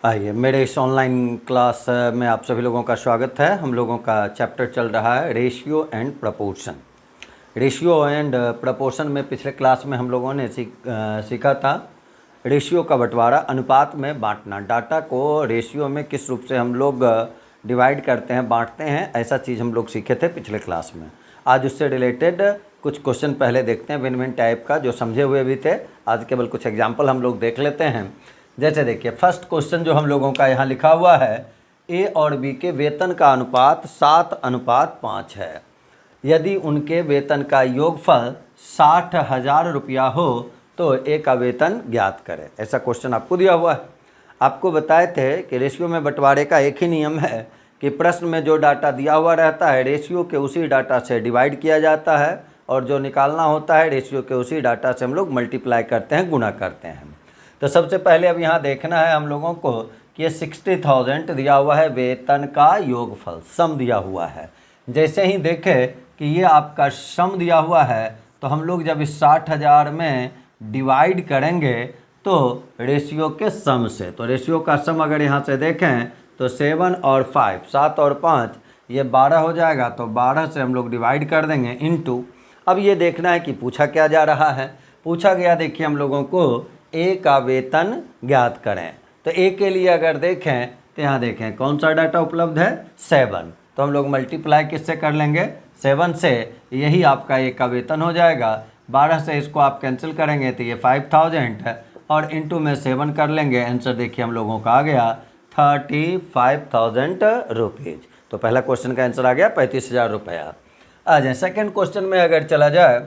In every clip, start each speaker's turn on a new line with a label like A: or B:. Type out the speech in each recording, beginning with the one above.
A: आइए, मेरे इस ऑनलाइन क्लास में आप सभी लोगों का स्वागत है। हम लोगों का चैप्टर चल रहा है ratio and proportion. Ratio and proportion में पिछले क्लास में हम लोगों ने सीखा था रेशियो का बंटवारा, अनुपात में बांटना। डाटा को रेशियो में किस रूप से हम लोग डिवाइड करते हैं, बांटते हैं, ऐसा चीज़ हम लोग सीखे थे पिछले क्लास में। आज उससे रिलेटेड कुछ क्वेश्चन पहले देखते हैं, विन विन टाइप का, जो समझे हुए भी थे। आज केवल कुछ एग्जाम्पल हम लोग देख लेते हैं। जैसे देखिए, फर्स्ट क्वेश्चन जो हम लोगों का यहाँ लिखा हुआ है, ए और बी के वेतन का अनुपात 7:5 है। यदि उनके वेतन का योगफल 60,000 रुपया हो तो ए का वेतन ज्ञात करें। ऐसा क्वेश्चन आपको दिया हुआ है। आपको बताए थे कि रेशियो में बंटवारे का एक ही नियम है कि प्रश्न में जो डाटा दिया हुआ रहता है रेशियो के उसी डाटा से डिवाइड किया जाता है, और जो निकालना होता है रेशियो के उसी डाटा से हम लोग मल्टीप्लाई करते हैं, गुणा करते हैं। तो सबसे पहले अब यहाँ देखना है हम लोगों को कि ये 60,000 दिया हुआ है, वेतन का योगफल, सम दिया हुआ है। जैसे ही देखें कि ये आपका सम दिया हुआ है, तो हम लोग जब इस 60,000 में डिवाइड करेंगे तो रेशियो के सम से, तो रेशियो का सम अगर यहाँ से देखें तो 7 और 5, 7 और 5, ये 12 हो जाएगा। तो 12 से हम लोग डिवाइड कर देंगे इनटू। अब ये देखना है कि पूछा क्या जा रहा है। पूछा गया, देखिए हम लोगों को ए का वेतन ज्ञात करें। तो ए के लिए अगर देखें तो यहाँ देखें कौन सा डाटा उपलब्ध है, 7। तो हम लोग मल्टीप्लाई किससे कर लेंगे, 7 से। यही आपका ए का वेतन हो जाएगा। 12 से इसको आप कैंसिल करेंगे तो ये 5,000 है, और इंटू में 7 कर लेंगे। आंसर देखिए हम लोगों का आ गया 35,000 रुपीज़। तो पहला क्वेश्चन का आंसर आ गया 35,000 रुपया। आ जाए सेकेंड क्वेश्चन में अगर चला जाए।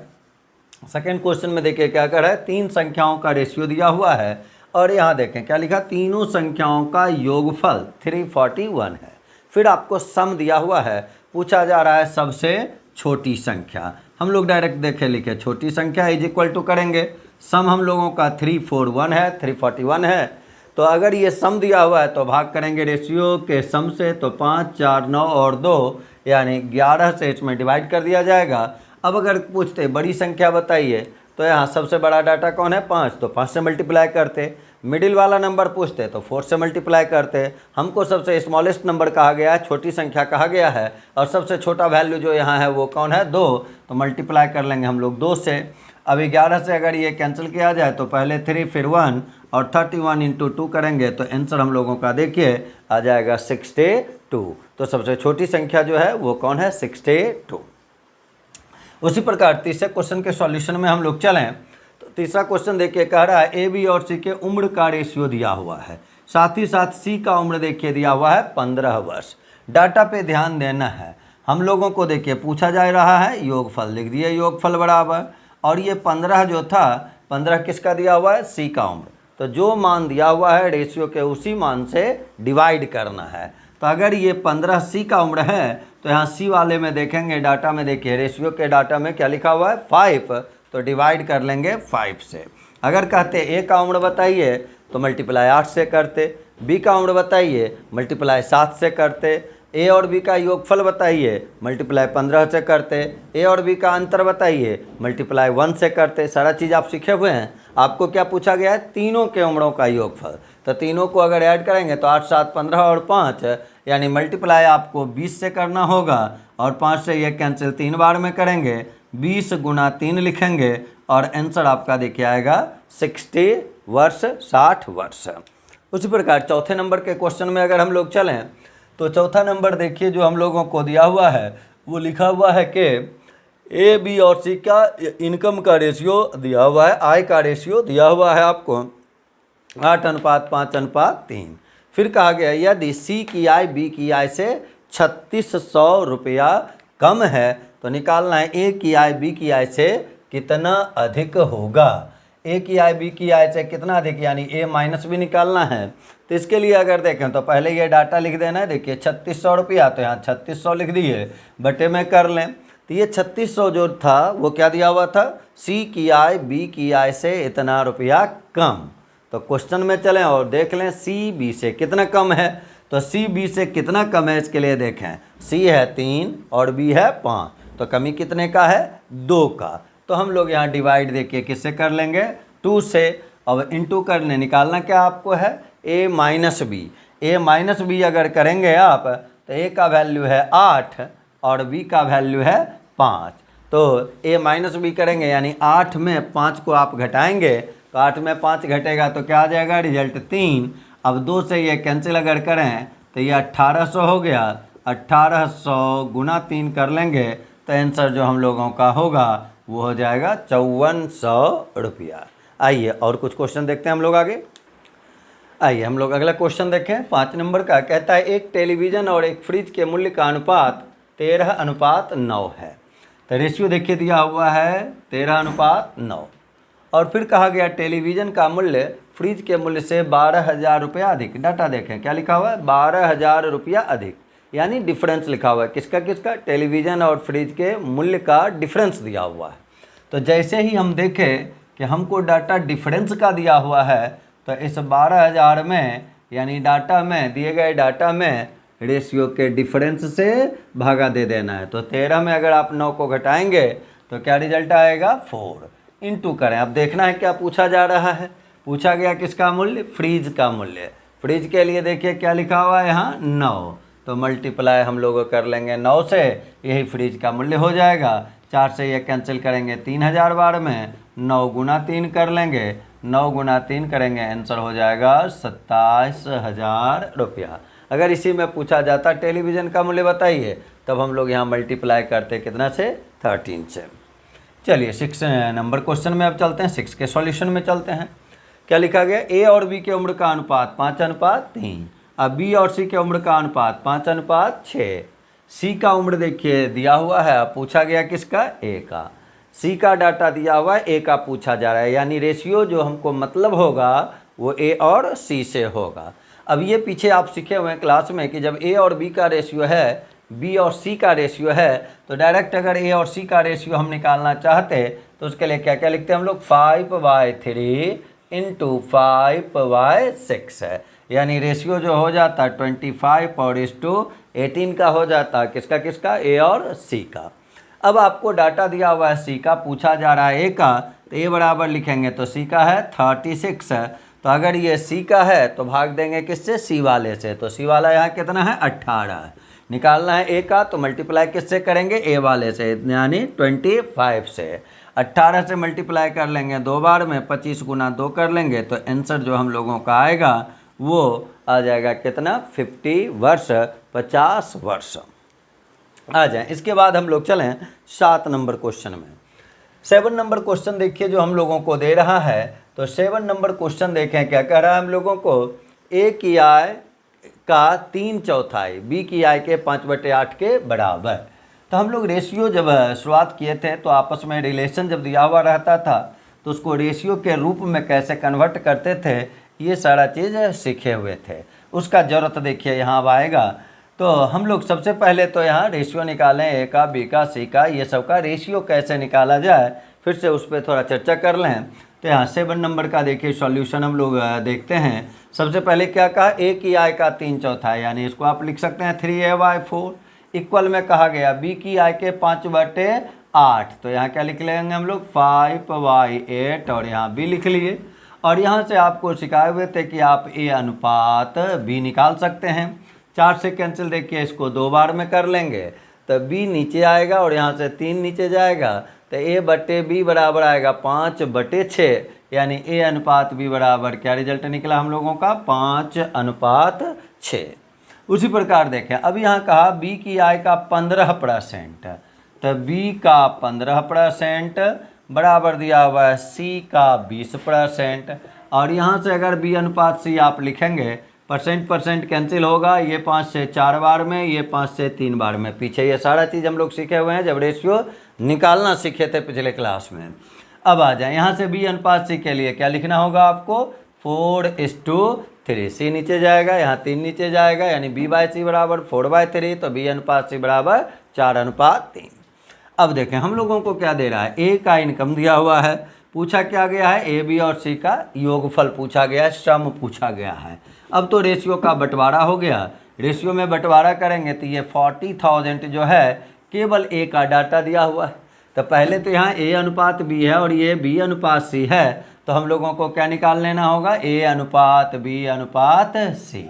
A: सेकेंड क्वेश्चन में देखिए क्या कर रहा है, 3 संख्याओं का रेशियो दिया हुआ है, और यहाँ देखें क्या लिखा, तीनों संख्याओं का योगफल 341 है। फिर आपको सम दिया हुआ है, पूछा जा रहा है सबसे छोटी संख्या। हम लोग डायरेक्ट देखे लिखे छोटी संख्या इज इक्वल टू करेंगे, सम हम लोगों का 341 है, 341 है। तो अगर ये सम दिया हुआ है तो भाग करेंगे रेशियो के सम से, तो 5, 4, 9 और 2 यानी 11 से इसमें डिवाइड कर दिया जाएगा। अब अगर पूछते बड़ी संख्या बताइए, तो यहाँ सबसे बड़ा डाटा कौन है, 5, तो 5 से मल्टीप्लाई करते। मिडिल वाला नंबर पूछते तो 4 से मल्टीप्लाई करते। हमको सबसे स्मॉलेस्ट नंबर कहा गया है, छोटी संख्या कहा गया है, और सबसे छोटा वैल्यू जो यहाँ है वो कौन है, 2, तो मल्टीप्लाई कर लेंगे हम लोग 2 से। अभी 11 से अगर ये कैंसिल किया जाए तो पहले 3 फिर 1 और 31 इंटू 2 करेंगे तो आंसर हम लोगों का देखिए आ जाएगा 62। तो सबसे छोटी संख्या जो है वो कौन है, 62। उसी प्रकार तीसरे क्वेश्चन के सॉल्यूशन में हम लोग चलें तो तीसरा क्वेश्चन देखिए कह रहा है ए, बी और सी के उम्र का रेशियो दिया हुआ है, साथ ही साथ सी का उम्र देखिए दिया हुआ है 15 वर्ष। डाटा पे ध्यान देना है। हम लोगों को देखिए पूछा जा रहा है योगफल, लिख दिए योगफल बराबर, और ये 15 जो था, 15 किसका दिया हुआ है, सी का उम्र। तो जो मान दिया हुआ है रेशियो के उसी मान से डिवाइड करना है। तो अगर ये 15 सी का उम्र है तो यहाँ सी वाले में देखेंगे, डाटा में देखिए रेशियो के डाटा में क्या लिखा हुआ है, 5, तो डिवाइड कर लेंगे 5 से। अगर कहते ए का उम्र बताइए तो मल्टीप्लाई 8 से करते, बी का उम्र बताइए मल्टीप्लाई 7 से करते, ए और बी का योगफल बताइए मल्टीप्लाई 15 से करते, ए और बी का अंतर बताइए मल्टीप्लाई 1 से करते। सारा चीज़ आप सीखे हुए हैं। आपको क्या पूछा गया है, तीनों के उम्रों का योगफल। तो तीनों को अगर ऐड करेंगे तो 8, 7, 15 और 5 यानी मल्टीप्लाई आपको 20 से करना होगा, और 5 से ये कैंसिल 3 बार में करेंगे, 20 गुना 3 लिखेंगे, और आंसर आपका देखिए आएगा 60 वर्ष, 60 वर्ष। उसी प्रकार चौथे नंबर के क्वेश्चन में अगर हम लोग चलें तो चौथा नंबर देखिए जो हम लोगों को दिया हुआ है वो लिखा हुआ है कि ए, बी और सी का इनकम का रेशियो दिया हुआ है, आय का रेशियो दिया हुआ है आपको 8:5:3। फिर कहा गया यदि सी की आय बी की आय से 3600 रुपया कम है तो निकालना है ए की आय बी की आय से कितना अधिक होगा। ए की आय बी की आय से कितना अधिक, यानी ए माइनस भी निकालना है। तो इसके लिए अगर देखें तो पहले ये डाटा लिख देना है। देखिए 3600 रुपया, तो यहाँ 3600 लिख दिए, बटे में कर लें। तो ये 3600 जो था वो क्या दिया हुआ था, सी की आय बी की आय से इतना रुपया कम। तो क्वेश्चन में चलें और देख लें सी बी से कितना कम है। तो सी बी से कितना कम है इसके लिए देखें, सी है 3 और बी है 5, तो कमी कितने का है, 2 का। तो हम लोग यहाँ डिवाइड देखिए किससे कर लेंगे, 2 से। अब इंटू करने निकालना क्या आपको है a minus B. a minus B अगर करेंगे आप तो a का वैल्यू है 8 और b का वैल्यू है 5। तो a माइनस बी करेंगे यानी 8 में 5 को आप घटाएंगे तो 8 में 5 घटेगा तो क्या आ जाएगा रिजल्ट 3। अब 2 से ये कैंसिल अगर करें तो ये 1800 हो गया। 1800 गुना 3 कर लेंगे तो आंसर जो हम लोगों का होगा वो हो जाएगा 5400 रुपया। आइए और कुछ क्वेश्चन देखते हैं हम लोग आगे। आइए हम लोग अगला क्वेश्चन देखें 5 नंबर का। कहता है एक टेलीविज़न और एक फ्रिज के मूल्य का अनुपात 13:9 है। तो रेशियो देखिए दिया हुआ है 13:9 और फिर कहा गया टेलीविज़न का मूल्य फ्रिज के मूल्य से 12,000 रुपया अधिक। डाटा देखें क्या लिखा हुआ है 12,000 रुपया अधिक, यानी डिफरेंस लिखा हुआ है किसका किसका, टेलीविज़न और फ्रिज के मूल्य का डिफरेंस दिया हुआ है। तो जैसे ही हम देखें कि हमको डाटा डिफरेंस का दिया हुआ है तो इस 12,000 में यानी डाटा में दिए गए डाटा में रेशियो के डिफरेंस से भागा दे देना है। तो 13 में अगर आप 9 को घटाएंगे तो क्या रिजल्ट आएगा 4। इंटू करें। अब देखना है क्या पूछा जा रहा है। पूछा गया किसका मूल्य, फ्रिज का मूल्य। फ्रिज के लिए देखिए क्या लिखा हुआ है यहाँ 9, तो मल्टीप्लाई हम लोग कर लेंगे 9 से, यही फ्रिज का मूल्य हो जाएगा। 4 से ये कैंसिल करेंगे 3000 बार में, 9 गुना 3 कर लेंगे, 9 गुना 3 करेंगे आंसर हो जाएगा 27,000 रुपया। अगर इसी में पूछा जाता टेलीविज़न का मूल्य बताइए तब हम लोग यहाँ मल्टीप्लाई करते कितना से 13 से। चलिए 6 नंबर क्वेश्चन में अब चलते हैं, 6 के सॉल्यूशन में चलते हैं। क्या लिखा गया, ए और बी के उम्र का अनुपात 5:3। अब बी और सी के उम्र का अनुपात 5:6। सी का उम्र देखिए दिया हुआ है, अब पूछा गया किसका, ए का। सी का डाटा दिया हुआ है, ए का पूछा जा रहा है, यानी रेशियो जो हमको मतलब होगा वो ए और सी से होगा। अब ये पीछे आप सीखे हुए हैं क्लास में कि जब ए और बी का रेशियो है, बी और सी का रेशियो है, तो डायरेक्ट अगर ए और सी का रेशियो हम निकालना चाहते तो उसके लिए क्या क्या लिखते हैं हम लोग, 5/3 इंटू 5/6 है, यानी रेशियो जो हो जाता 25 और 18 का हो जाता किसका किसका, ए और सी का। अब आपको डाटा दिया हुआ है सी का, पूछा जा रहा है ए का, तो ए बराबर लिखेंगे तो सी का है 36 है, तो अगर ये सी का है तो भाग देंगे किससे, सी वाले से, तो सी वाला यहाँ कितना है 18 है। निकालना है ए का तो मल्टीप्लाई किससे करेंगे, ए वाले से, यानी 25 से। 18 से मल्टीप्लाई कर लेंगे 2 बार में, 25 गुना 2 कर लेंगे तो आंसर जो हम लोगों का आएगा वो आ जाएगा कितना, 50 वर्ष, 50 वर्ष आ जाए। इसके बाद हम लोग चलें 7 नंबर क्वेश्चन में। 7 नंबर क्वेश्चन देखिए जो हम लोगों को दे रहा है, तो 7 नंबर क्वेश्चन देखें क्या कह रहा है हम लोगों को, ए की आय का 3/4 बी की आय के 5/8 के बराबर। तो हम लोग रेशियो जब शुरुआत किए थे तो आपस में रिलेशन जब दिया हुआ रहता था तो उसको रेशियो के रूप में कैसे कन्वर्ट करते थे, ये सारा चीज़ सीखे हुए थे। उसका ज़रूरत देखिए यहाँ अब आएगा। तो हम लोग सबसे पहले तो यहाँ रेशियो निकालें, ए का, बी का, सी का, ये सब का रेशियो कैसे निकाला जाए, फिर से उस पर थोड़ा चर्चा कर लें। तो यहाँ 7 नंबर का देखिए सॉल्यूशन हम लोग देखते हैं। सबसे पहले क्या कहा, ए की आय का 3/4 यानी इसको आप लिख सकते हैं 3a/4 इक्वल में कहा गया बी की आय के 5/8, तो यहाँ क्या लिख लेंगे हम लोग 5/8 और यहाँ बी लिख लिए। और यहाँ से आपको सिखाए हुए थे कि आप ए अनुपात बी निकाल सकते हैं। 4 से कैंसिल देखिए इसको 2 बार में कर लेंगे तो बी नीचे आएगा और यहाँ से 3 नीचे जाएगा, तो ए बटे बी बराबर आएगा 5/6, यानी ए अनुपात बी बराबर क्या रिजल्ट निकला हम लोगों का, 5:6। उसी प्रकार देखें अब यहाँ कहा बी की आय का 15%, तो बी का 15% बराबर दिया हुआ है सी का 20%। और यहाँ से अगर बी अनुपात सी आप लिखेंगे, परसेंट कैंसिल होगा, ये 5 से 4 बार में, ये 5 से 3 बार में। पीछे ये सारा चीज़ हम लोग सीखे हुए हैं जब रेशियो निकालना सीखे थे पिछले क्लास में। अब आ जाए यहाँ से बी अनुपात सी के लिए क्या लिखना होगा आपको, 4:3। सी नीचे जाएगा, यहाँ 3 नीचे जाएगा, यानी b/c बराबर 4/3, तो बी अनुपात सी बराबर 4:3। अब देखें हम लोगों को क्या दे रहा है, ए का इनकम दिया हुआ है, पूछा क्या गया है, ए बी और सी का योगफल पूछा गया है, सम पूछा गया है। अब तो रेशियो का बंटवारा हो गया, रेशियो में बंटवारा करेंगे तो ये 40,000 जो है केवल ए का डाटा दिया हुआ है। तो पहले तो यहाँ ए अनुपात बी है और ये बी अनुपात सी है, तो हम लोगों को क्या निकाल लेना होगा, A अनुपात B अनुपात C।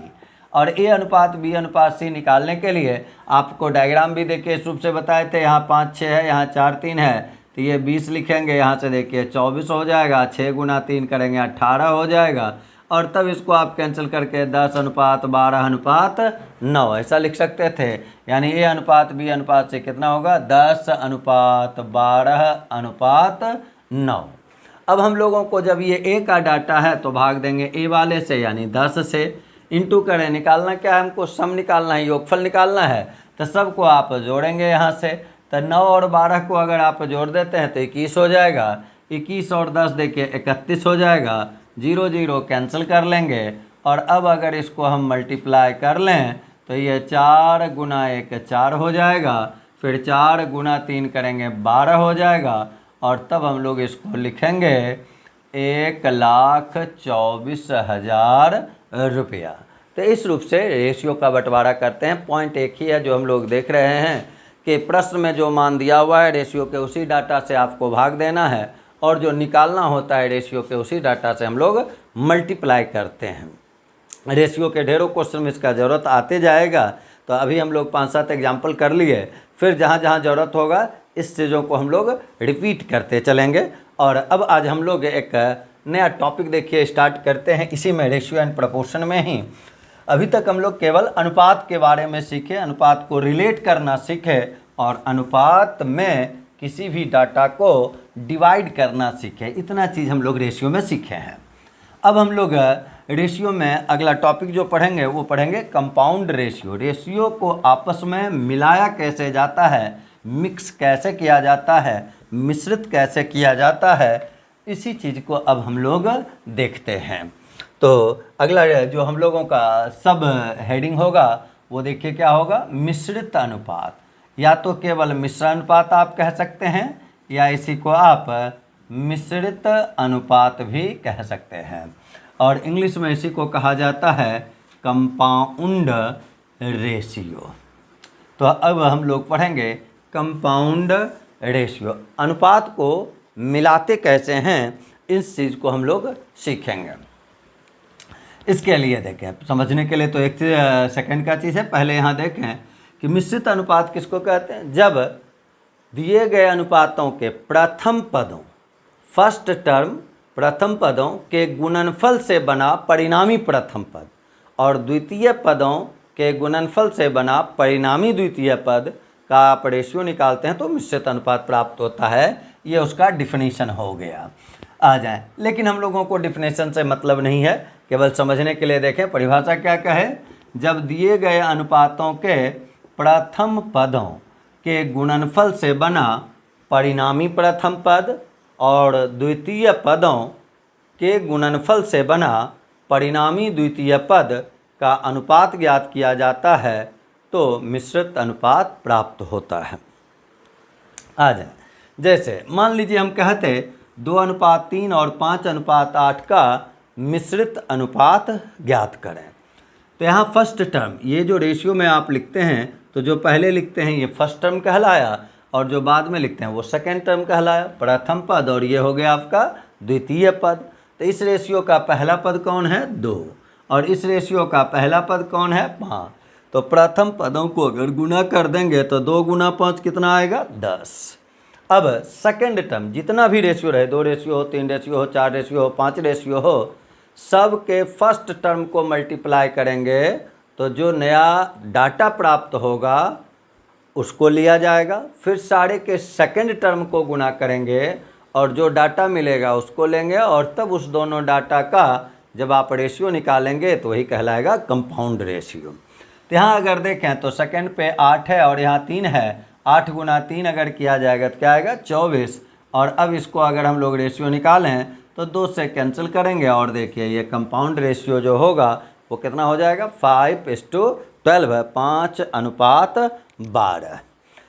A: और A अनुपात B अनुपात C निकालने के लिए आपको डायग्राम भी देखिए इस रूप से बताए थे, यहाँ 5 6 है, यहाँ 4 3 है, तो ये 20 लिखेंगे, यहाँ से देखिए 24 हो जाएगा, 6 गुना 3 करेंगे 18 हो जाएगा, और तब इसको आप कैंसिल करके 10 अनुपात 12 अनुपात 9 ऐसा लिख सकते थे। यानी A अनुपात B अनुपात से कितना होगा, 10 अनुपात 12 अनुपात 9। अब हम लोगों को जब ये A का डाटा है तो भाग देंगे A वाले से, यानी 10 से, इंटू करें, निकालना क्या है हमको, सम निकालना है, योगफल निकालना है, तो सबको आप जोड़ेंगे यहाँ से, तो 9 और 12 को अगर आप जोड़ देते हैं तो 21 हो जाएगा, 21 और 10 देखिए 31 हो जाएगा, 0 0 कैंसिल कर लेंगे, और अब अगर इसको हम मल्टीप्लाई कर लें तो ये 4 गुना 1 4 हो जाएगा, फिर 4 गुना 3 करेंगे 12 हो जाएगा, और तब हम लोग इसको लिखेंगे 1,24,000 रुपया। तो इस रूप से रेशियो का बंटवारा करते हैं। पॉइंट एक ही है जो हम लोग देख रहे हैं कि प्रश्न में जो मान दिया हुआ है रेशियो के उसी डाटा से आपको भाग देना है, और जो निकालना होता है रेशियो के उसी डाटा से हम लोग मल्टीप्लाई करते हैं। रेशियो के ढेरों क्वेश्चन में इसका ज़रूरत आते जाएगा, तो अभी हम लोग 5-7 एग्जाम्पल कर लिए, फिर जहाँ जहाँ ज़रूरत होगा इस चीज़ों को हम लोग रिपीट करते चलेंगे। और अब आज हम लोग एक नया टॉपिक देखिए स्टार्ट करते हैं, इसी में रेशियो एंड प्रोपोर्शन में ही। अभी तक हम लोग केवल अनुपात के बारे में सीखे, अनुपात को रिलेट करना सीखे, और अनुपात में किसी भी डाटा को डिवाइड करना सीखे, इतना चीज़ हम लोग रेशियो में सीखे हैं। अब हम लोग रेशियो में अगला टॉपिक जो पढ़ेंगे वो पढ़ेंगे कंपाउंड रेशियो। रेशियो को आपस में मिलाया कैसे जाता है, मिक्स कैसे किया जाता है, मिश्रित कैसे किया जाता है, इसी चीज़ को अब हम लोग देखते हैं। तो अगला जो हम लोगों का सब हेडिंग होगा वो देखिए क्या होगा, मिश्रित अनुपात, या तो केवल मिश्र अनुपात आप कह सकते हैं, या इसी को आप मिश्रित अनुपात भी कह सकते हैं, और इंग्लिश में इसी को कहा जाता है कंपाउंड रेशियो। तो अब हम लोग पढ़ेंगे कंपाउंड रेशियो, अनुपात को मिलाते कैसे हैं, इस चीज़ को हम लोग सीखेंगे। इसके लिए देखें, समझने के लिए तो एक सेकंड का चीज़ है, पहले यहाँ देखें कि मिश्रित अनुपात किसको कहते हैं, जब दिए गए अनुपातों के प्रथम पदों, फर्स्ट टर्म प्रथम पदों के गुणनफल से बना परिणामी प्रथम पद, और द्वितीय पदों के गुणनफल से बना परिणामी द्वितीय पद का आप रेशियो निकालते हैं तो मिश्रित अनुपात प्राप्त होता है। ये उसका डिफिनीशन हो गया। आ जाए, लेकिन हम लोगों को डिफिनेशन से मतलब नहीं है, केवल समझने के लिए देखें परिभाषा क्या कहे, जब दिए गए अनुपातों के प्रथम पदों के गुणनफल से बना परिणामी प्रथम पद और द्वितीय पदों के गुणनफल से बना परिणामी द्वितीय पद का अनुपात ज्ञात किया जाता है तो मिश्रित अनुपात प्राप्त होता है। आ जाए, जैसे मान लीजिए हम कहते 2:3 और 5:8 का मिश्रित अनुपात ज्ञात करें। तो यहाँ फर्स्ट टर्म, ये जो रेशियो में आप लिखते हैं तो जो पहले लिखते हैं ये फर्स्ट टर्म कहलाया, और जो बाद में लिखते हैं वो सेकेंड टर्म कहलाया, प्रथम पद, और ये हो गया आपका द्वितीय पद। तो इस रेशियो का पहला पद कौन है, 2, और इस रेशियो का पहला पद कौन है, 5। तो प्रथम पदों को अगर गुना कर देंगे तो 2 गुना 5 कितना आएगा, 10। अब सेकेंड टर्म, जितना भी रेशियो रहे, 2 रेशियो हो, 3 रेशियो हो, 4 रेशियो हो, 5 रेशियो हो, सब के फर्स्ट टर्म को मल्टीप्लाई करेंगे तो जो नया डाटा प्राप्त होगा उसको लिया जाएगा, फिर सारे के सेकेंड टर्म को गुना करेंगे और जो डाटा मिलेगा उसको लेंगे, और तब उस दोनों डाटा का जब आप रेशियो निकालेंगे तो वही कहलाएगा कंपाउंड रेशियो। तो यहाँ अगर देखें तो सेकेंड पे 8 है और यहाँ 3 है, 8 गुना 3 अगर किया जाएगा तो क्या आएगा, 24। और अब इसको अगर हम लोग रेशियो निकालें तो 2 से कैंसिल करेंगे, और देखिए ये कंपाउंड रेशियो जो होगा वो कितना हो जाएगा, 5:12, 5:12।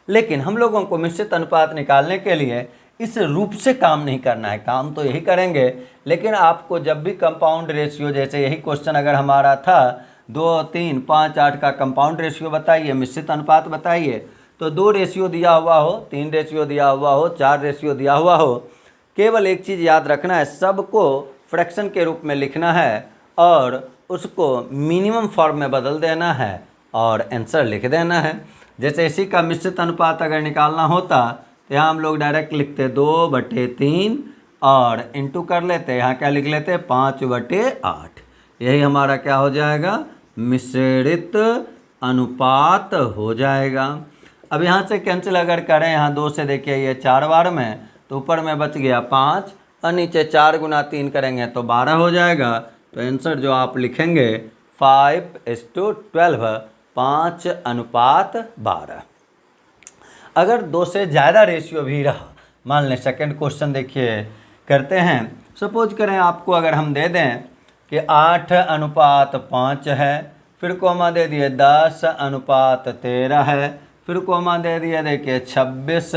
A: लेकिन हम लोगों को मिश्रित अनुपात निकालने के लिए इस रूप से काम नहीं करना है, काम तो यही करेंगे, लेकिन आपको जब भी कंपाउंड रेशियो, जैसे यही क्वेश्चन अगर हमारा था 2, 3, 5, 8 का कंपाउंड रेशियो बताइए, मिश्रित अनुपात बताइए, तो 2 रेशियो दिया हुआ हो, 3 रेशियो दिया हुआ हो, 4 रेशियो दिया हुआ हो, केवल एक चीज़ याद रखना है, सबको फ्रैक्शन के रूप में लिखना है और उसको मिनिमम फॉर्म में बदल देना है और आंसर लिख देना है। जैसे इसी का मिश्रित अनुपात अगर निकालना होता तो यहाँ हम लोग डायरेक्ट लिखते 2/3 और इंटू कर लेते, यहाँ क्या लिख लेते 5/8। यही हमारा क्या हो जाएगा, मिश्रित अनुपात हो जाएगा। अब यहाँ से कैंसिल अगर करें, यहाँ 2 से देखिए ये 4 बार में, तो ऊपर में बच गया 5 और नीचे 4 × 3 करेंगे तो 12 हो जाएगा। तो आंसर जो आप लिखेंगे 5:12, 5:12। अगर 2 से ज़्यादा रेशियो भी रहा, मान लें सेकंड क्वेश्चन देखिए करते हैं। सपोज करें आपको अगर हम दे दें कि 8:5 है, फिर कोमा दे दिए 10:13 है, फिर कोमा दे दिए देखिए 26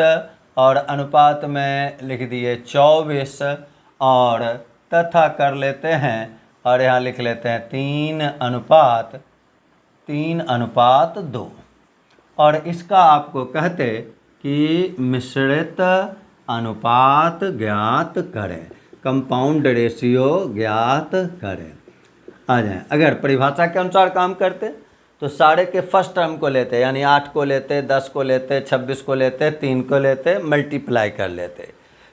A: और अनुपात में लिख दिए 24 और तथा कर लेते हैं और यहाँ लिख लेते हैं 3:2 और इसका आपको कहते कि मिश्रित अनुपात ज्ञात करें, कंपाउंड रेशियो ज्ञात करें। आ जाए, अगर परिभाषा के अनुसार काम करते तो सारे के फर्स्ट टर्म को लेते, यानी 8 को लेते, 10 को लेते, 26 को लेते, 3 को लेते, मल्टीप्लाई कर लेते,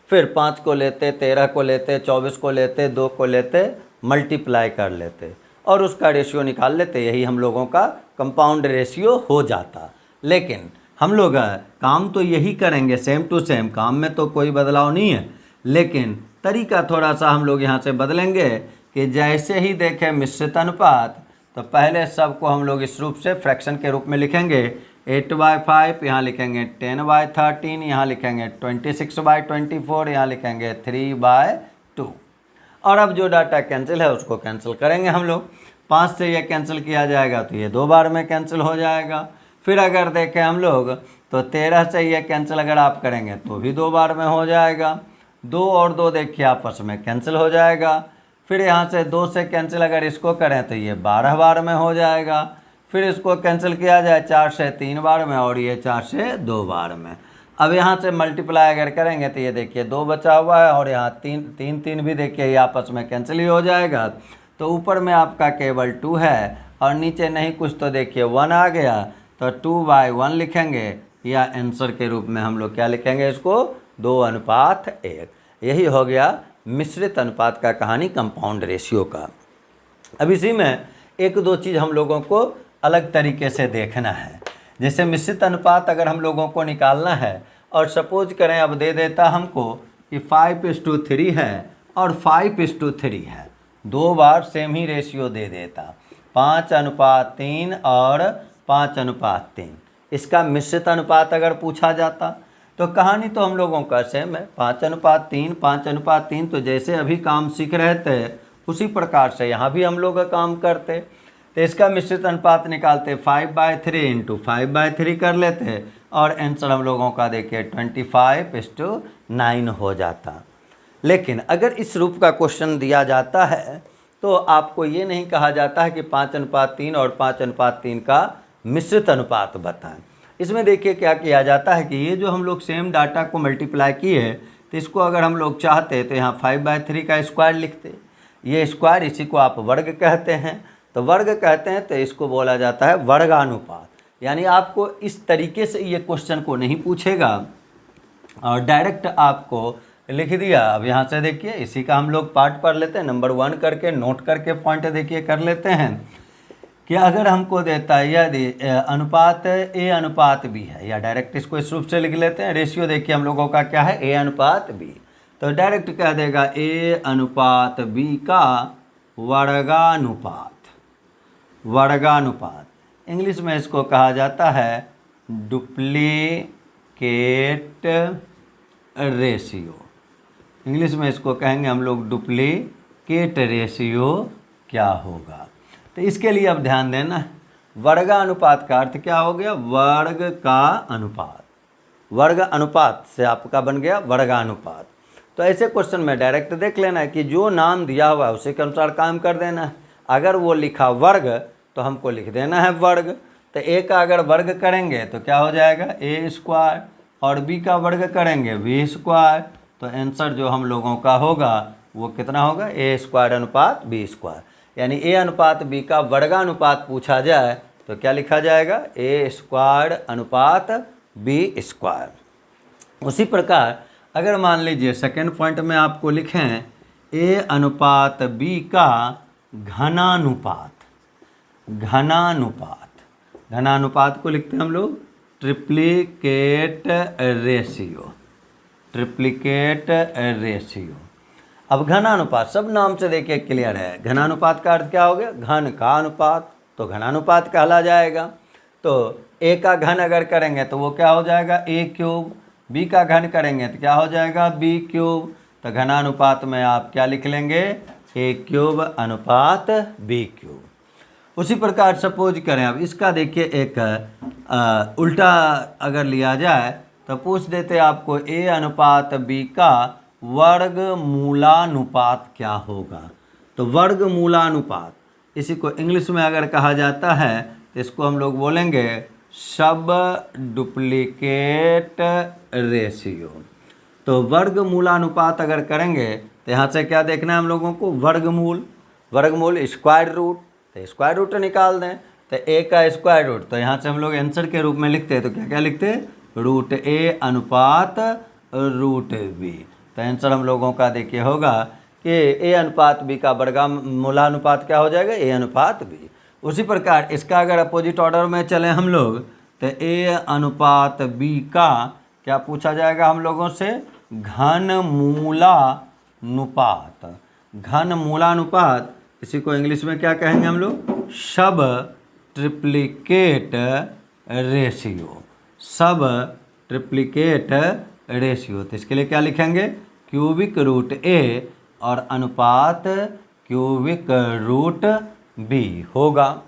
A: फिर 5 को लेते, 13 को लेते, 24 को लेते, 2 को लेते, मल्टीप्लाई कर लेते और उसका रेशियो निकाल लेते। यही हम लोगों का कंपाउंड रेशियो हो जाता। लेकिन हम लोग काम तो यही करेंगे, सेम टू सेम, काम में तो कोई बदलाव नहीं है, लेकिन तरीका थोड़ा सा हम लोग यहाँ से बदलेंगे कि जैसे ही देखें मिश्रित अनुपात तो पहले सबको हम लोग इस रूप से फ्रैक्शन के रूप में लिखेंगे। 8/5 यहाँ लिखेंगे, 10/13 यहाँ लिखेंगे, 26/24 यहाँ लिखेंगे, 3/2। और अब जो डाटा कैंसिल है उसको कैंसिल करेंगे हम लोग। 5 से ये कैंसिल किया जाएगा तो ये 2 बार में कैंसिल हो जाएगा। फिर अगर देखें हम लोग तो 13 से ये कैंसिल अगर आप करेंगे तो भी 2 बार में हो जाएगा। 2 और 2 देखिए आपस में कैंसिल हो जाएगा। फिर यहाँ से 2 से कैंसिल अगर इसको करें तो ये 12 बार में हो जाएगा। फिर इसको कैंसिल किया जाए 4 से 3 बार में और ये 4 से 2 बार में। अब यहाँ से मल्टीप्लाई अगर करेंगे तो ये देखिए 2 बचा हुआ है और यहाँ 3 भी देखिए ये आपस में कैंसिल ही हो जाएगा। तो ऊपर में आपका केवल 2 है और नीचे नहीं कुछ तो देखिए 1 आ गया, तो 2/1 लिखेंगे या आंसर के रूप में हम लोग क्या लिखेंगे इसको, 2:1। यही हो गया मिश्रित अनुपात का कहानी कंपाउंड रेशियो का। अब इसी में 1-2 चीज़ हम लोगों को अलग तरीके से देखना है। जैसे मिश्रित अनुपात अगर हम लोगों को निकालना है और सपोज करें अब दे देता हमको कि 5:3 है और 5:3 है, 2 बार सेम ही रेशियो दे देता, 5:3 और 5:3। इसका मिश्रित अनुपात अगर पूछा जाता तो कहानी तो हम लोगों का सेम है, 5:3, 5:3। तो जैसे अभी काम सीख रहे थे उसी प्रकार से यहाँ भी हम लोग काम करते। तो इसका मिश्रित अनुपात निकालते 5/3 × 5/3 कर लेते और आंसर हम लोगों का देखिए 25:9 हो जाता। लेकिन अगर इस रूप का क्वेश्चन दिया जाता है तो आपको ये नहीं कहा जाता है कि 5:3 और 5:3 का मिश्रित अनुपात बताएं। इसमें देखिए क्या किया जाता है कि ये जो हम लोग सेम डाटा को मल्टीप्लाई किए तो इसको अगर हम लोग चाहते तो यहाँ 5/3 का स्क्वायर लिखते। ये स्क्वायर इसी को आप वर्ग कहते हैं, तो वर्ग कहते हैं तो इसको बोला जाता है वर्गानुपात। यानी आपको इस तरीके से ये क्वेश्चन को नहीं पूछेगा और डायरेक्ट आपको लिख दिया। अब यहाँ से देखिए इसी का हम लोग पार्ट पढ़ लेते हैं, नंबर 1 करके नोट करके पॉइंट देखिए कर लेते हैं कि अगर हमको देता है यदि अनुपात A:B है, या डायरेक्ट इसको इस रूप से लिख लेते हैं। रेशियो देखिए हम लोगों का क्या है, A:B, तो डायरेक्ट कह देगा A:B का वर्गानुपात। इंग्लिश में इसको कहा जाता है डुप्लीकेट रेशियो। इंग्लिश में इसको कहेंगे हम लोग डुप्लीकेट रेशियो क्या होगा। तो इसके लिए अब ध्यान देना है, वर्गानुपात का अर्थ क्या हो गया, वर्ग का अनुपात। वर्ग अनुपात से आपका बन गया वर्गानुपात। तो ऐसे क्वेश्चन में डायरेक्ट देख लेना है कि जो नाम दिया हुआ है उसी के अनुसार काम कर देना है। अगर वो लिखा वर्ग तो हमको लिख देना है वर्ग। तो A का अगर वर्ग करेंगे तो क्या हो जाएगा A² और B का वर्ग करेंगे B²। तो आंसर जो हम लोगों का होगा वो कितना होगा, ए स्क्वायर अनुपात बी स्क्वायर। यानी ए अनुपात बी का वर्गानुपात पूछा जाए तो क्या लिखा जाएगा, ए स्क्वायर अनुपात बी स्क्वायर। उसी प्रकार अगर मान लीजिए सेकेंड पॉइंट में आपको लिखें ए अनुपात बी का घनानुपात, घनानुपात को लिखते हैं हम लोग ट्रिप्लिकेट रेशियो, ट्रिप्लिकेट रेशियो। अब घनानुपात सब नाम से देखिए क्लियर है। घनानुपात का अर्थ क्या हो गया, घन का अनुपात, तो घनानुपात कहला जाएगा। तो ए का घन अगर करेंगे तो वो क्या हो जाएगा, ए क्यूब। बी का घन करेंगे तो क्या हो जाएगा, बी क्यूब। तो घनानुपात में आप क्या लिख लेंगे, ए क्यूब अनुपात बी क्यूब। उसी प्रकार सपोज करें, अब इसका देखिए एक उल्टा अगर लिया जाए तो पूछ देते आपको ए अनुपात बी का वर्गमूलानुपात क्या होगा। तो वर्गमूलानुपात, इसी को इंग्लिश में अगर कहा जाता है तो इसको हम लोग बोलेंगे सब डुप्लीकेट रेशियो। तो वर्गमूलानुपात अगर करेंगे तो यहाँ से क्या देखना है हम लोगों को, वर्गमूल, वर्गमूल स्क्वायर रूट, तो स्क्वायर रूट निकाल दें। तो ए का स्क्वायर रूट, तो यहाँ से हम लोग आंसर के रूप में लिखते हैं तो क्या क्या लिखते हैं, रूट ए अनुपात रूट बी। तो आंसर हम लोगों का देखिए होगा कि ए अनुपात बी का वर्गमूलानुपात क्या हो जाएगा, ए अनुपात बी। उसी प्रकार इसका अगर अपोजिट ऑर्डर में चलें हम लोग तो ए अनुपात बी का क्या पूछा जाएगा हम लोगों से, घनमूलानुपात, घनमूलानुपात। इसी को इंग्लिश में क्या कहेंगे हम लोग, सब ट्रिप्लिकेट रेशियो, सब ट्रिप्लिकेट रेशियो। तो इसके लिए क्या लिखेंगे, क्यूबिक रूट ए और अनुपात क्यूबिक रूट बी होगा।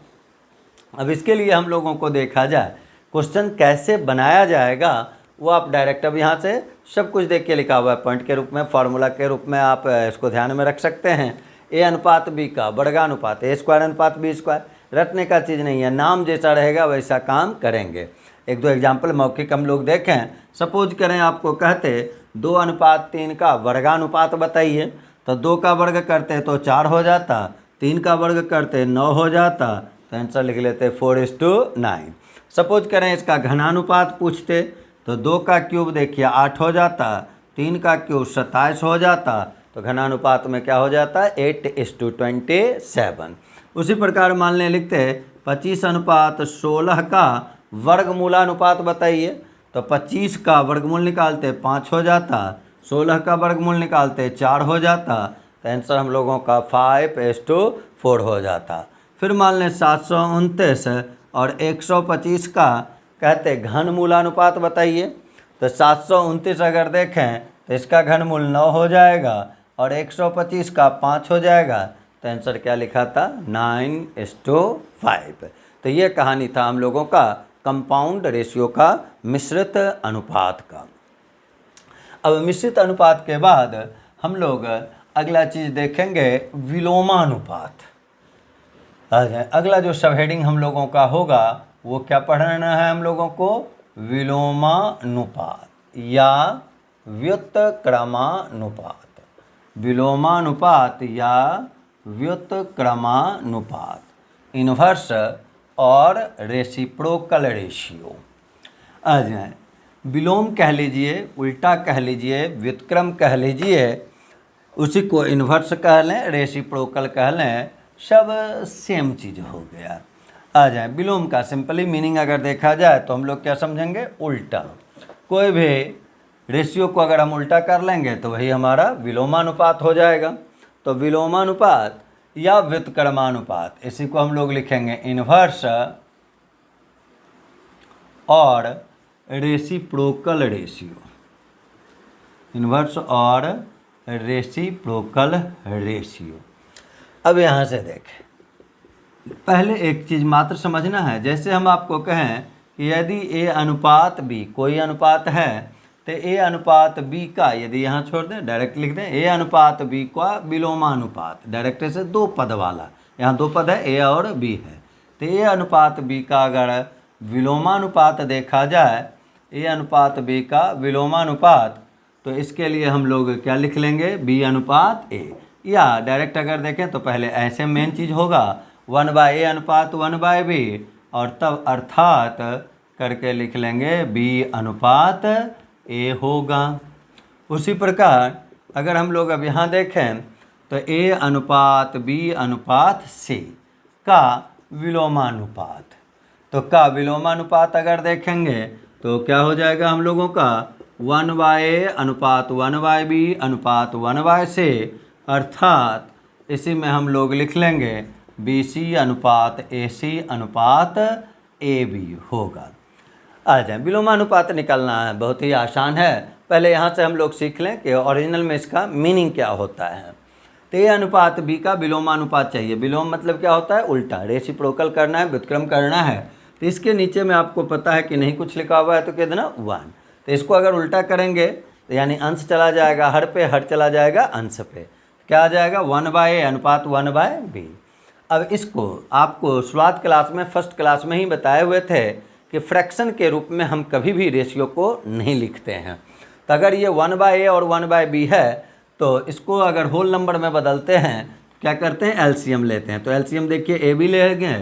A: अब इसके लिए हम लोगों को देखा जाए क्वेश्चन कैसे बनाया जाएगा, वो आप डायरेक्ट अब यहाँ से सब कुछ देख के लिखा हुआ है पॉइंट के रूप में, फार्मूला के रूप में आप इसको ध्यान में रख सकते हैं। ए अनुपात बी का वर्गानुपात ए स्क्वायर अनुपात बी स्क्वायर, रटने का चीज़ नहीं है, नाम जैसा रहेगा वैसा काम करेंगे। एक दो एग्जाम्पल मौखिक हम लोग देखें। सपोज करें आपको कहते 2 अनुपात 3 का वर्गानुपात बताइए, तो 2 का वर्ग करते तो 4 हो जाता, 3 का वर्ग करते 9 हो जाता, तो आंसर लिख लेते 4:9। सपोज करें इसका घनानुपात पूछते तो 2 का क्यूब देखिए 8 हो जाता, 3 का क्यूब 27 हो जाता, तो घनानुपात में क्या हो जाता है, 8:27। उसी प्रकार मान लें लिखते 25 अनुपात 16 का वर्गमूलानुपात बताइए, तो 25 का वर्गमूल निकालते 5 हो जाता, 16 का वर्गमूल निकालते 4 हो जाता, तो आंसर हम लोगों का 5:4 हो जाता। फिर मान लें 729 और 125 का कहते घनमूलानुपात बताइए, तो 729 अगर देखें तो इसका घनमूल 9 हो जाएगा और 125 का 5 हो जाएगा, तो आंसर क्या लिखा था, 9:5। तो ये कहानी था हम लोगों का कंपाउंड रेशियो का, मिश्रित अनुपात का। अब मिश्रित अनुपात के बाद हम लोग अगला चीज़ देखेंगे विलोमानुपात। अगला जो सब हेडिंग हम लोगों का होगा वो क्या पढ़ना है हम लोगों को, विलोमानुपात या व्युत्क्रमानुपात, विलोमानुपात या व्युत्क्रमानुपात, इन्वर्स और रेसिप्रोकल रेशियो। आ जाए, विलोम कह लीजिए, उल्टा कह लीजिए, व्युत्क्रम कह लीजिए, उसी को इन्वर्स कह लें, रेसिप्रोकल कह लें, सब सेम चीज़ हो गया। आ जाए, विलोम का सिंपली मीनिंग अगर देखा जाए तो हम लोग क्या समझेंगे, उल्टा। कोई भी रेशियो को अगर हम उल्टा कर लेंगे तो वही हमारा विलोमानुपात हो जाएगा। तो विलोमानुपात या व्युत्क्रमानुपात, इसी को हम लोग लिखेंगे इन्वर्स और रेसिप्रोकल रेशियो, इन्वर्स और रेसिप्रोकल रेशियो। अब यहाँ से देखें, पहले एक चीज़ मात्र समझना है, जैसे हम आपको कहें कि यदि ए अनुपात बी, कोई अनुपात है तो ए अनुपात बी का, यदि यहाँ छोड़ दें डायरेक्ट लिख दें ए अनुपात बी का विलोमानुपात, डायरेक्ट से 2 पद वाला, यहाँ 2 पद है, ए और बी है, तो ए अनुपात बी का अगर विलोमानुपात देखा जाए, ए अनुपात बी का विलोमानुपात, तो इसके लिए हम लोग क्या लिख लेंगे, B अनुपात A। या डायरेक्ट अगर देखें तो पहले ऐसे मेन चीज़ होगा 1/A अनुपात 1/B, और तब अर्थात करके लिख लेंगे B अनुपात A होगा। उसी प्रकार अगर हम लोग अब यहाँ देखें तो A अनुपात B अनुपात C का विलोमानुपात, तो का विलोमानुपात अगर देखेंगे तो क्या हो जाएगा हम लोगों का 1/A अनुपात 1/B अनुपात 1/C, अर्थात इसी में हम लोग लिख लेंगे BC अनुपात AC अनुपात AB होगा। आ जाए, विलोमानुपात निकालना है, बहुत ही आसान है। पहले यहाँ से हम लोग सीख लें कि ओरिजिनल में इसका मीनिंग क्या होता है। तो A अनुपात B का विलोमानुपात चाहिए। विलोम मतलब क्या होता है, उल्टा, रेसिप्रोकल करना है, व्युत्क्रम करना है। तो इसके नीचे में आपको पता है कि नहीं कुछ लिखा हुआ है तो कह देना 1। तो इसको अगर उल्टा करेंगे तो यानी अंश चला जाएगा हर पे, हर चला जाएगा अंश पे, क्या आ जाएगा 1/A अनुपात 1/B। अब इसको आपको शुरुआत क्लास में, फर्स्ट क्लास में ही बताए हुए थे कि फ्रैक्शन के रूप में हम कभी भी रेशियो को नहीं लिखते हैं। तो अगर ये 1/A और 1/B है तो इसको अगर होल नंबर में बदलते हैं, क्या करते हैं, एलसीएम लेते हैं। तो एलसीएम देखिए ए बी लेंगे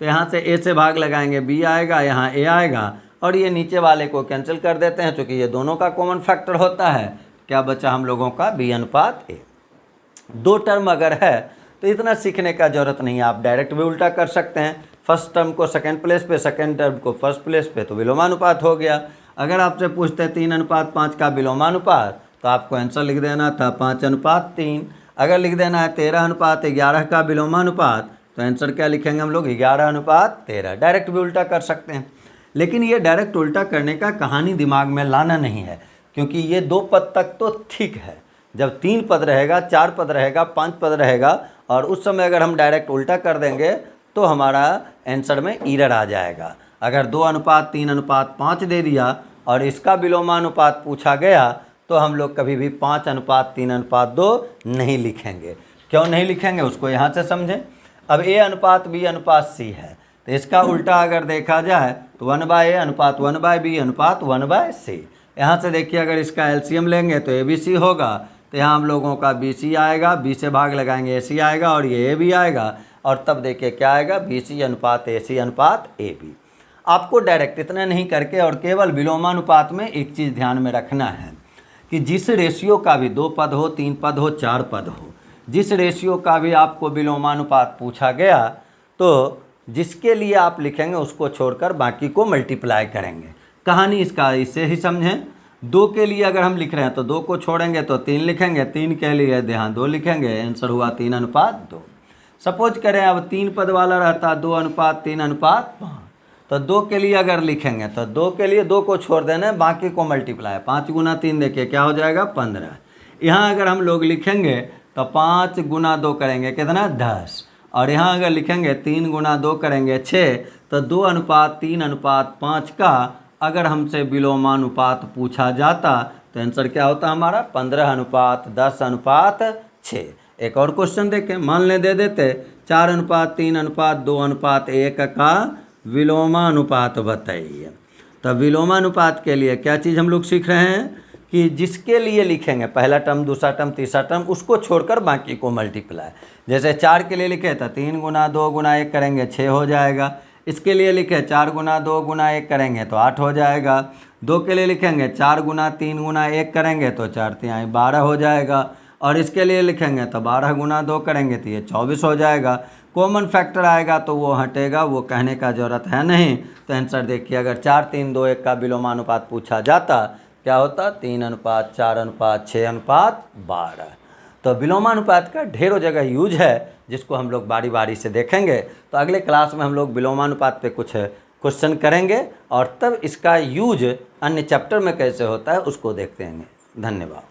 A: तो यहाँ से ए से भाग लगाएंगे, बी आएगा, यहाँ ए आएगा, और ये नीचे वाले को कैंसिल कर देते हैं क्योंकि ये दोनों का कॉमन फैक्टर होता है। क्या बचा हम लोगों का, B अनुपात A। 2 टर्म अगर है तो इतना सीखने का ज़रूरत नहीं है, आप डायरेक्ट भी उल्टा कर सकते हैं। फर्स्ट टर्म को सेकंड प्लेस पे, सेकंड टर्म को फर्स्ट प्लेस पे, तो विलोमानुपात हो गया। अगर आपसे पूछते 3:5 का विलोमानुपात तो आपको आंसर लिख देना था 5:3। अगर लिख देना है 13:11 का विलोमानुपात तो आंसर क्या लिखेंगे हम लोग, 11:13। डायरेक्ट भी उल्टा कर सकते हैं, लेकिन ये डायरेक्ट उल्टा करने का कहानी दिमाग में लाना नहीं है, क्योंकि ये 2 पद तक तो ठीक है। जब 3 पद रहेगा, 4 पद रहेगा, 5 पद रहेगा, और उस समय अगर हम डायरेक्ट उल्टा कर देंगे तो हमारा आंसर में एरर आ जाएगा। अगर 2:3:5 दे दिया और इसका विलोमानुपात पूछा गया तो हम लोग कभी भी 5:3:2 नहीं लिखेंगे। क्यों नहीं लिखेंगे उसको यहाँ से समझें। अब A अनुपात B अनुपात C है, तो इसका उल्टा अगर देखा जाए तो 1/A अनुपात 1/B अनुपात 1/C। यहाँ से देखिए अगर इसका एलसीएम लेंगे तो ABC होगा, तो यहाँ हम लोगों का BC आएगा, B से भाग लगाएंगे AC आएगा, और ये AB आएगा, और तब देखिए क्या आएगा, BC अनुपात AC अनुपात AB। आपको डायरेक्ट इतना नहीं करके और केवल विलोमानुपात में एक चीज़ ध्यान में रखना है कि जिस रेशियो का भी 2 पद हो, 3 पद हो, 4 पद हो, जिस रेशियो का भी आपको विलोमानुपात पूछा गया तो जिसके लिए आप लिखेंगे उसको छोड़कर बाकी को मल्टीप्लाई करेंगे। कहानी इसका इससे ही समझें। 2 के लिए अगर हम लिख रहे हैं तो 2 को छोड़ेंगे तो 3 लिखेंगे, 3 के लिए यहाँ 2 लिखेंगे, आंसर हुआ 3:2। सपोज करें अब 3 पद वाला रहता 2:3:5, तो 2 के लिए अगर लिखेंगे तो 2 के लिए 2 को छोड़ देना है, बाकी को मल्टीप्लाई। 5 × 3 देखिए क्या हो जाएगा, 15। यहाँ अगर हम लोग लिखेंगे तो 5 × 2 करेंगे कितना, 10, और यहाँ अगर लिखेंगे 3 × 2 करेंगे 6, तो 2:3:5 का अगर हमसे विलोमानुपात पूछा जाता तो आंसर क्या होता हमारा, 15:10:6। एक और क्वेश्चन देखें, मान लें दे देते 4:3:2:1 का विलोमानुपात बताइए। तो विलोमानुपात के लिए क्या चीज़ हम लोग सीख रहे हैं कि जिसके लिए लिखेंगे पहला टर्म, दूसरा टर्म, तीसरा टर्म, उसको छोड़कर बाकी को मल्टीप्लाई। जैसे 4 के लिए लिखे तो 3 × 2 × 1 करेंगे 6 हो जाएगा। इसके लिए लिखे 4 × 2 × 1 करेंगे तो 8 हो जाएगा। 2 के लिए लिखेंगे 4 × 3 × 1 करेंगे तो 4 × 12 हो जाएगा। और इसके लिए लिखेंगे तो 12 × 2 करेंगे तो ये 24 हो जाएगा। कॉमन फैक्टर आएगा तो वो हटेगा, वो कहने का ज़रूरत है नहीं। तो आंसर देखिए अगर 4:3:2:1 का विलोमानुपात पूछा जाता क्या होता, 3:4:6:12। तो विलोमानुपात का ढेरों जगह यूज है जिसको हम लोग बारी बारी से देखेंगे। तो अगले क्लास में हम लोग विलोमानुपात पे कुछ क्वेश्चन करेंगे और तब इसका यूज अन्य चैप्टर में कैसे होता है उसको देखते हैं। धन्यवाद।